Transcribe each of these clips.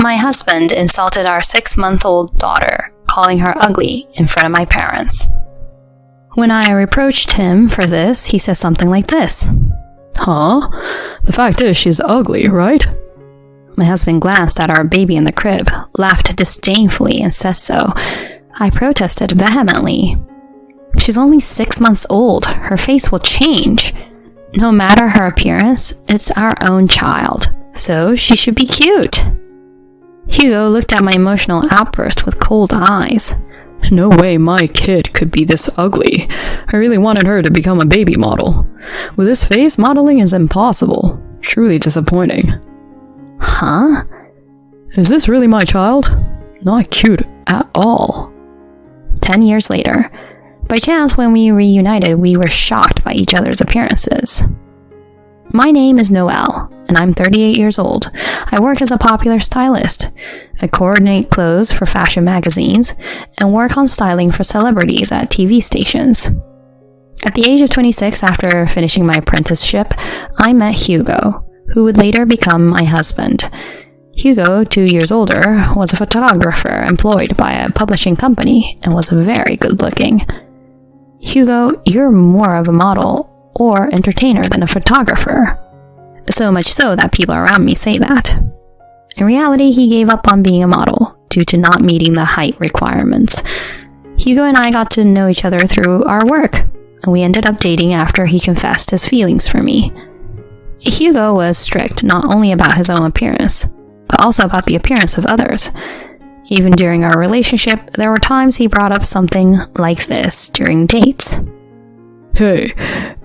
my husband insulted our 6-month-old daughter, calling her ugly in front of my parents. When I reproached him for this, he says something like this. Huh? The fact is she's ugly, right? My husband glanced at our baby in the crib, laughed disdainfully, and said so. I protested vehemently. She's only 6 months old. Her face will change. No matter her appearance, it's our own child, so she should be cute. Hugo looked at my emotional outburst with cold eyes. No way my kid could be this ugly. I really wanted her to become a baby model. With this face, modeling is impossible. Truly disappointing. Huh? Is this really my child? Not cute at all. 10 years later, by chance when we reunited, we were shocked by each other's appearances. My name is Noelle, and I'm 38 years old. I work as a popular stylist. I coordinate clothes for fashion magazines and work on styling for celebrities at TV stations. At the age of 26, after finishing my apprenticeship, I met Hugo, who would later become my husband. Hugo, 2 years older, was a photographer employed by a publishing company and was very good looking. Hugo, you're more of a model or entertainer than a photographer. So much so that people around me say that. In reality, he gave up on being a model due to not meeting the height requirements. Hugo and I got to know each other through our work, and we ended up dating after he confessed his feelings for me. Hugo was strict not only about his own appearance, but also about the appearance of others. Even during our relationship, there were times he brought up something like this during dates. Hey,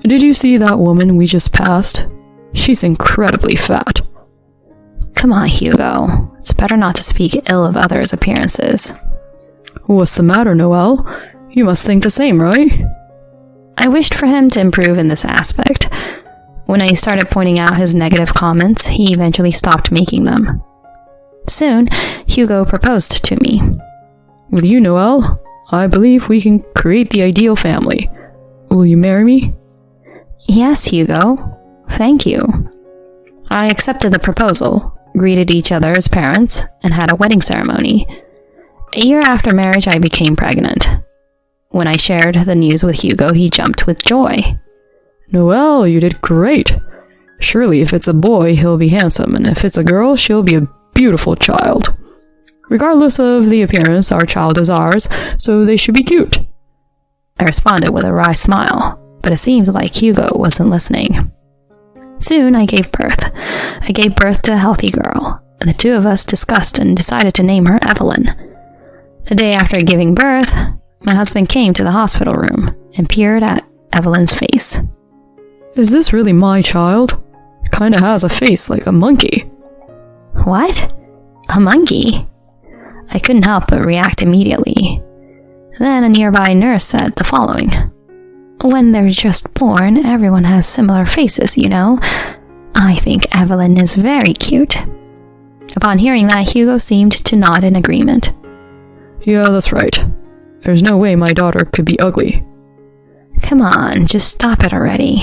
did you see that woman we just passed? She's incredibly fat. Come on, Hugo. It's better not to speak ill of others' appearances. What's the matter, Noelle? You must think the same, right? I wished for him to improve in this aspect. When I started pointing out his negative comments, he eventually stopped making them. Soon, Hugo proposed to me. With you, Noelle, I believe we can create the ideal family. Will you marry me? Yes, Hugo. Thank you. I accepted the proposal, greeted each other as parents, and had a wedding ceremony. A year after marriage, I became pregnant. When I shared the news with Hugo, he jumped with joy. Noelle, you did great. Surely if it's a boy, he'll be handsome, and if it's a girl, she'll be a beautiful child. Regardless of the appearance, our child is ours, so they should be cute. I responded with a wry smile, but it seemed like Hugo wasn't listening. Soon I gave birth. I gave birth to a healthy girl, and the two of us discussed and decided to name her Evelyn. The day after giving birth, my husband came to the hospital room and peered at Evelyn's face. Is this really my child? It kinda has a face like a monkey. What? A monkey? I couldn't help but react immediately. Then a nearby nurse said the following. When they're just born, everyone has similar faces, you know. I think Evelyn is very cute. Upon hearing that, Hugo seemed to nod in agreement. Yeah, that's right. There's no way my daughter could be ugly. Come on, just stop it already.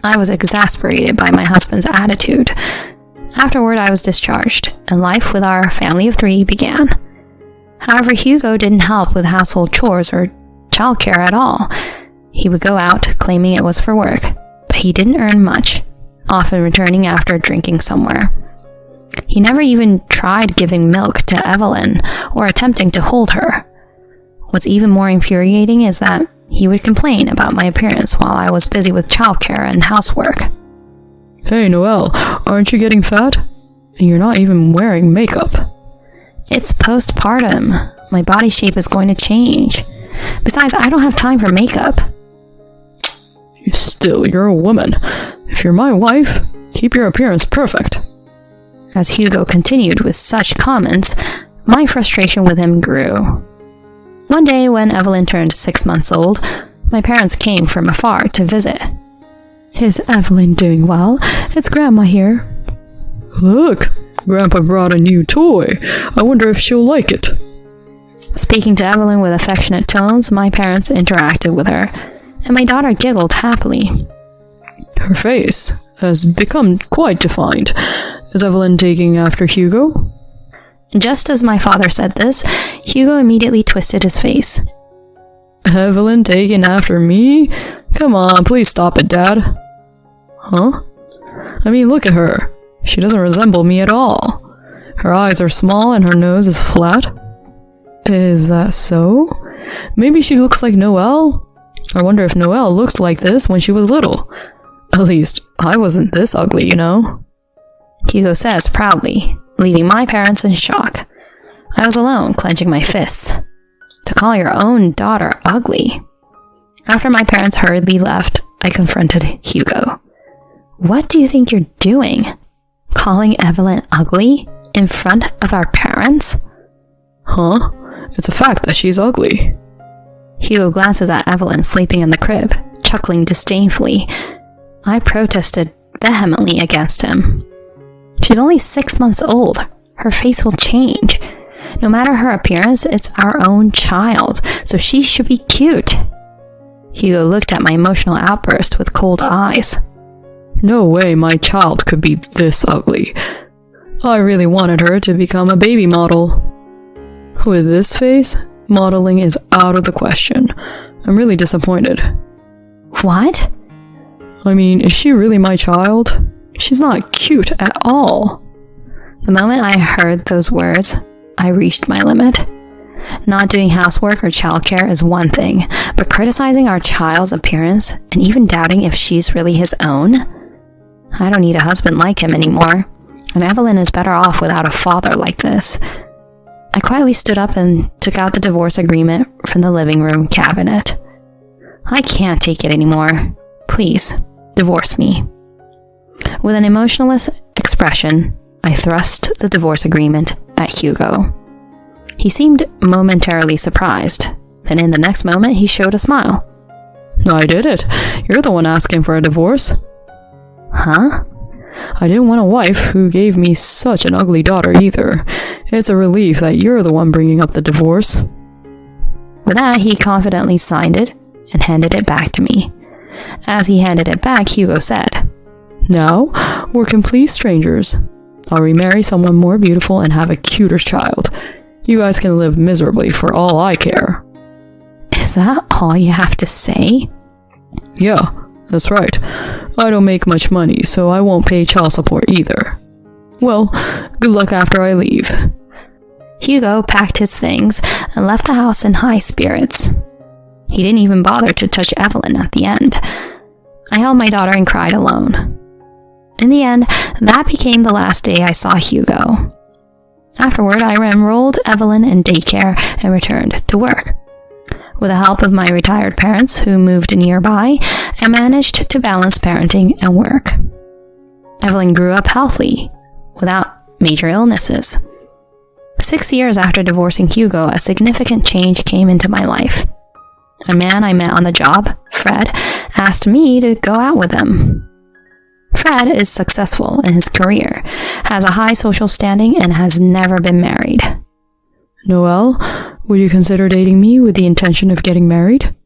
I was exasperated by my husband's attitude. Afterward, I was discharged, and life with our family of 3 began. However, Hugo didn't help with household chores or childcare at all. He would go out, claiming it was for work, but he didn't earn much, often returning after drinking somewhere. He never even tried giving milk to Evelyn or attempting to hold her. What's even more infuriating is that he would complain about my appearance while I was busy with childcare and housework. Hey, Noelle, aren't you getting fat? And you're not even wearing makeup. It's postpartum. My body shape is going to change. Besides, I don't have time for makeup. Still, you're a woman. If you're my wife, keep your appearance perfect. As Hugo continued with such comments, my frustration with him grew. One day, when Evelyn turned 6 months old, my parents came from afar to visit. Is Evelyn doing well? It's Grandma here. Look, Grandpa brought a new toy. I wonder if she'll like it. Speaking to Evelyn with affectionate tones, my parents interacted with her, and my daughter giggled happily. Her face has become quite defined. Is Evelyn taking after Hugo? Just as my father said this, Hugo immediately twisted his face. Evelyn taking after me? Come on, please stop it, Dad. Huh? I mean, look at her. She doesn't resemble me at all. Her eyes are small and her nose is flat. Is that so? Maybe she looks like Noelle? I wonder if Noelle looked like this when she was little. At least, I wasn't this ugly, you know? Hugo says proudly, leaving my parents in shock. I was alone, clenching my fists. To call your own daughter ugly. After my parents hurriedly left, I confronted Hugo. What do you think you're doing? Calling Evelyn ugly in front of our parents? Huh? It's a fact that she's ugly. Hugo glances at Evelyn sleeping in the crib, chuckling disdainfully. I protested vehemently against him. She's only 6 months old. Her face will change. No matter her appearance, it's our own child, so she should be cute. Hugo looked at my emotional outburst with cold eyes. No way my child could be this ugly. I really wanted her to become a baby model. With this face, modeling is out of the question. I'm really disappointed. What? I mean, is she really my child? She's not cute at all. The moment I heard those words, I reached my limit. Not doing housework or childcare is one thing, but criticizing our child's appearance and even doubting if she's really his own? I don't need a husband like him anymore, and Evelyn is better off without a father like this. I quietly stood up and took out the divorce agreement from the living room cabinet. I can't take it anymore. Please, divorce me. With an emotionless expression, I thrust the divorce agreement at Hugo. He seemed momentarily surprised. Then in the next moment, he showed a smile. I did it. You're the one asking for a divorce. Huh? I didn't want a wife who gave me such an ugly daughter either. It's a relief that you're the one bringing up the divorce. With that, he confidently signed it and handed it back to me. As he handed it back, Hugo said, Now, we're complete strangers. I'll remarry someone more beautiful and have a cuter child. You guys can live miserably for all I care. Is that all you have to say? Yeah, that's right. I don't make much money, so I won't pay child support either. Well, good luck after I leave. Hugo packed his things and left the house in high spirits. He didn't even bother to touch Evelyn at the end. I held my daughter and cried alone. In the end, that became the last day I saw Hugo. Afterward, I enrolled Evelyn in daycare and returned to work. With the help of my retired parents, who moved nearby, I managed to balance parenting and work. Evelyn grew up healthy, without major illnesses. 6 years after divorcing Hugo, a significant change came into my life. A man I met on the job, Fred, asked me to go out with him. Fred is successful in his career, has a high social standing, and has never been married. Noelle, would you consider dating me with the intention of getting married?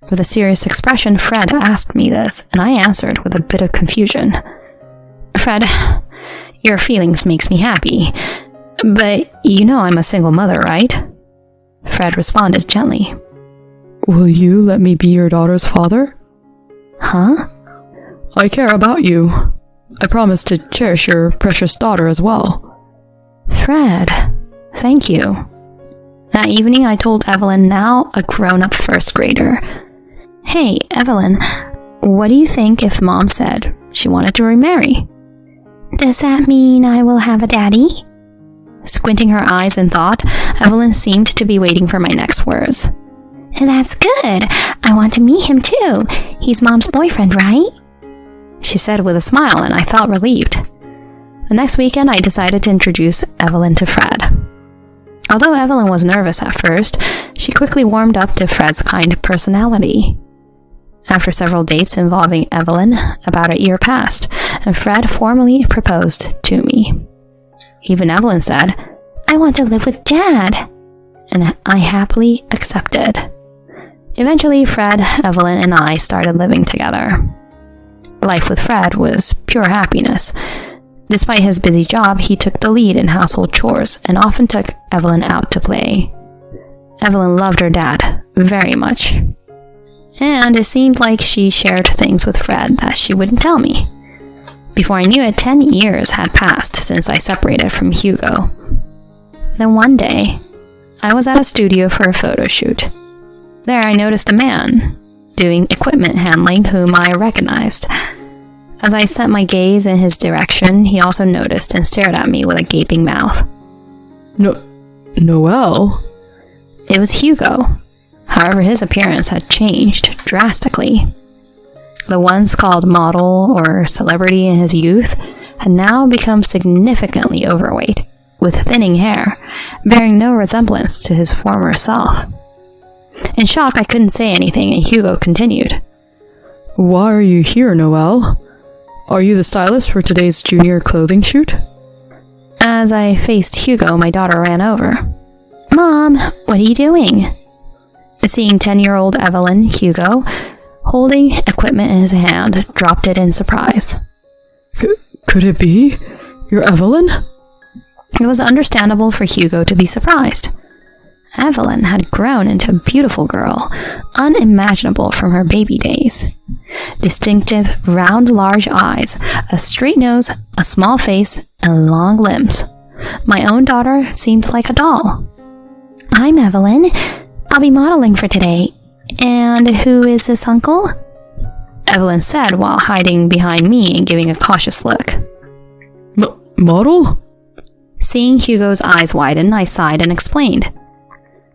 With a serious expression, Fred asked me this, and I answered with a bit of confusion. Fred, your feelings makes me happy, but you know I'm a single mother, right? Fred responded gently. Will you let me be your daughter's father? Huh? I care about you. I promise to cherish your precious daughter as well. Fred, thank you. That evening, I told Evelyn, now a grown-up first grader. Hey, Evelyn, what do you think if Mom said she wanted to remarry? Does that mean I will have a daddy? Squinting her eyes in thought, Evelyn seemed to be waiting for my next words. That's good. I want to meet him too. He's Mom's boyfriend, right? She said with a smile, and I felt relieved. The next weekend, I decided to introduce Evelyn to Fred. Although Evelyn was nervous at first, she quickly warmed up to Fred's kind personality. After several dates involving Evelyn, about a year passed, and Fred formally proposed to me. Even Evelyn said, I want to live with Dad, and I happily accepted. Eventually, Fred, Evelyn, and I started living together. Life with Fred was pure happiness. Despite his busy job, he took the lead in household chores and often took Evelyn out to play. Evelyn loved her dad very much, and it seemed like she shared things with Fred that she wouldn't tell me. Before I knew it, 10 years had passed since I separated from Hugo. Then one day, I was at a studio for a photo shoot. There I noticed a man doing equipment handling whom I recognized. As I set my gaze in his direction, he also noticed and stared at me with a gaping mouth. Noelle? It was Hugo. However, his appearance had changed drastically. The once called model or celebrity in his youth had now become significantly overweight, with thinning hair, bearing no resemblance to his former self. In shock, I couldn't say anything, and Hugo continued. Why are you here, Noelle? Are you the stylist for today's junior clothing shoot? As I faced Hugo, my daughter ran over. Mom, what are you doing? Seeing 10-year-old Evelyn, Hugo, holding equipment in his hand, dropped it in surprise. Could it be? You're Evelyn? It was understandable for Hugo to be surprised. Evelyn had grown into a beautiful girl, unimaginable from her baby days. Distinctive, round, large eyes, a straight nose, a small face, and long limbs. My own daughter seemed like a doll. I'm Evelyn. I'll be modeling for today. And who is this uncle? Evelyn said while hiding behind me and giving a cautious look. Model? Seeing Hugo's eyes widen, I sighed and explained.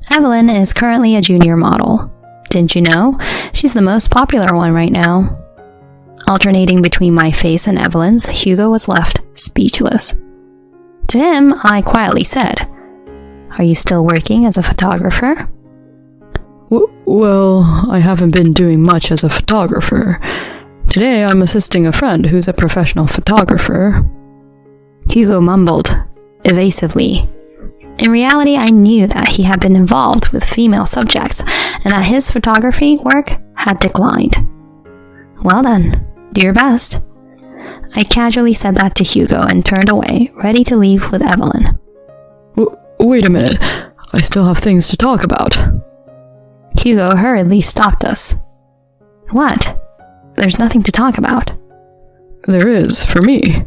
Evelyn is currently a junior model. Didn't you know? She's the most popular one right now. Alternating between my face and Evelyn's, Hugo was left speechless. To him, I quietly said, Are you still working as a photographer? Well, I haven't been doing much as a photographer. Today I'm assisting a friend who's a professional photographer. Hugo mumbled, evasively. In reality, I knew that he had been involved with female subjects and that his photography work had declined. Well then, do your best. I casually said that to Hugo and turned away, ready to leave with Evelyn. Wait a minute, I still have things to talk about. Hugo hurriedly stopped us. What? There's nothing to talk about. There is, for me.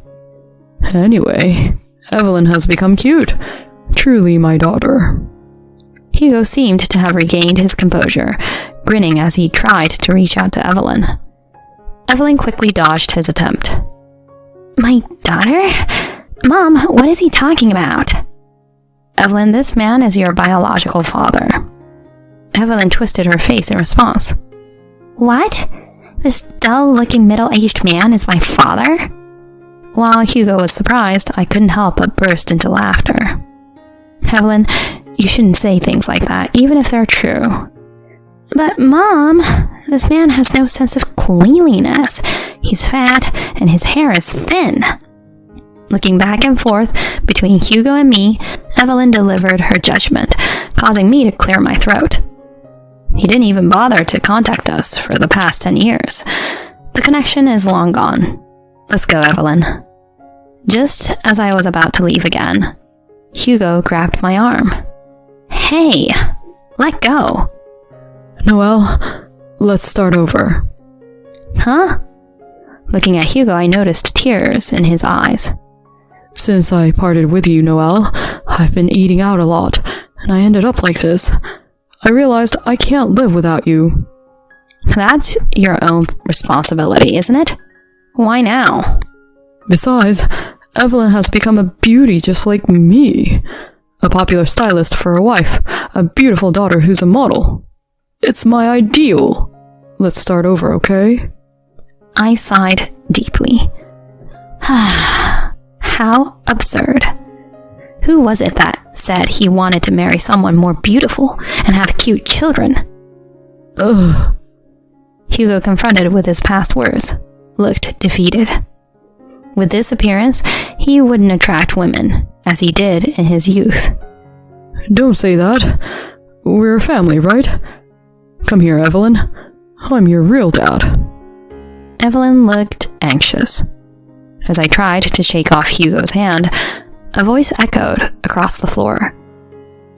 Anyway, Evelyn has become cute. Truly my daughter. Hugo seemed to have regained his composure, grinning as he tried to reach out to Evelyn. Evelyn quickly dodged his attempt. My daughter? Mom, what is he talking about? Evelyn, this man is your biological father. Evelyn twisted her face in response. What? This dull-looking middle-aged man is my father? While Hugo was surprised, I couldn't help but burst into laughter. Evelyn, you shouldn't say things like that, even if they're true. But, Mom, this man has no sense of cleanliness. He's fat, and his hair is thin. Looking back and forth between Hugo and me, Evelyn delivered her judgment, causing me to clear my throat. He didn't even bother to contact us for the past 10 years. The connection is long gone. Let's go, Evelyn. Just as I was about to leave again, Hugo grabbed my arm. Hey, let go. Noelle, let's start over. Huh? Looking at Hugo, I noticed tears in his eyes. Since I parted with you, Noelle, I've been eating out a lot, and I ended up like this. I realized I can't live without you. That's your own responsibility, isn't it? Why now? Besides, Evelyn has become a beauty just like me. A popular stylist for a wife, a beautiful daughter who's a model. It's my ideal. Let's start over, okay? I sighed deeply. How absurd. Who was it that said he wanted to marry someone more beautiful and have cute children? Ugh. Hugo, confronted with his past words, looked defeated. With this appearance, he wouldn't attract women, as he did in his youth. Don't say that. We're a family, right? Come here, Evelyn. I'm your real dad. Evelyn looked anxious. As I tried to shake off Hugo's hand, a voice echoed across the floor.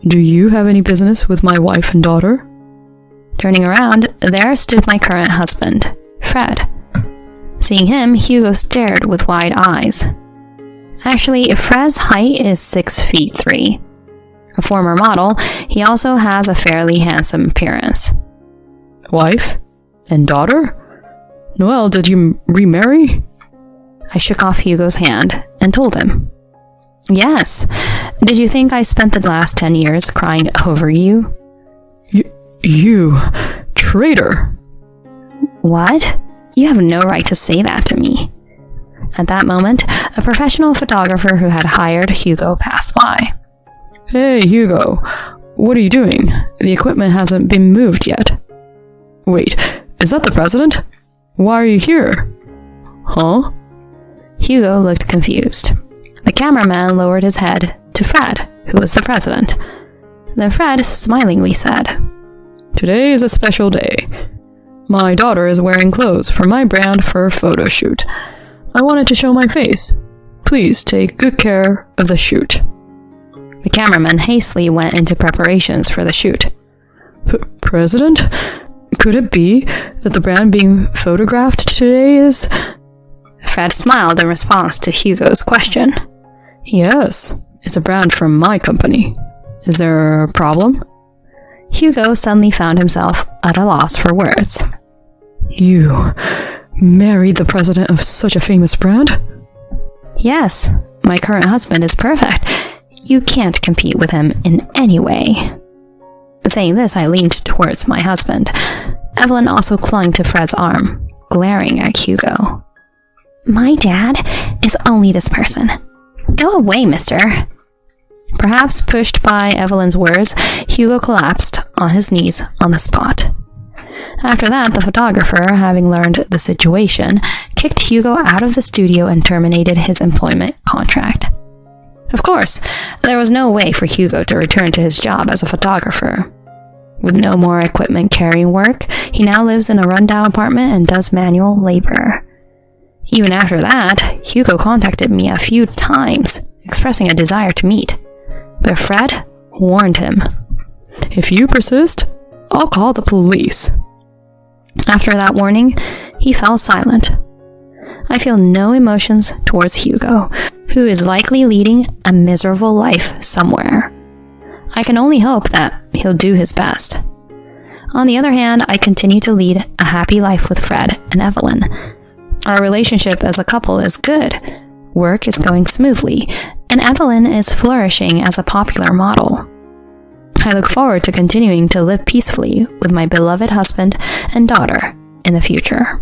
Do you have any business with my wife and daughter? Turning around, there stood my current husband, Fred. Seeing him, Hugo stared with wide eyes. Actually, Fred's height is 6'3". A former model, he also has a fairly handsome appearance. Wife? And daughter? Noelle, did you remarry? I shook off Hugo's hand and told him. Yes. Did you think I spent the last 10 years crying over you? You traitor! What? You have no right to say that to me. At that moment, a professional photographer who had hired Hugo passed by. Hey, Hugo. What are you doing? The equipment hasn't been moved yet. Wait, is that the president? Why are you here? Huh? Hugo looked confused. The cameraman lowered his head to Fred, who was the president. Then Fred smilingly said, Today is a special day. My daughter is wearing clothes for my brand for a photo shoot. I wanted to show my face. Please take good care of the shoot. The cameraman hastily went into preparations for the shoot. President? Could it be that the brand being photographed today is... Fred smiled in response to Hugo's question. Yes, it's a brand from my company. Is there a problem? Hugo suddenly found himself at a loss for words. You married the president of such a famous brand? Yes, my current husband is perfect. You can't compete with him in any way. Saying this, I leaned towards my husband. Evelyn also clung to Fred's arm, glaring at Hugo. My dad is only this person. Go away, mister. Perhaps pushed by Evelyn's words, Hugo collapsed on his knees on the spot. After that, the photographer, having learned the situation, kicked Hugo out of the studio and terminated his employment contract. Of course, there was no way for Hugo to return to his job as a photographer. With no more equipment carrying work, he now lives in a rundown apartment and does manual labor. Even after that, Hugo contacted me a few times, expressing a desire to meet. But Fred warned him. If you persist, I'll call the police. After that warning, he fell silent. I feel no emotions towards Hugo, who is likely leading a miserable life somewhere. I can only hope that he'll do his best. On the other hand, I continue to lead a happy life with Fred and Evelyn. Our relationship as a couple is good. Work is going smoothly, and Evelyn is flourishing as a popular model. I look forward to continuing to live peacefully with my beloved husband and daughter in the future.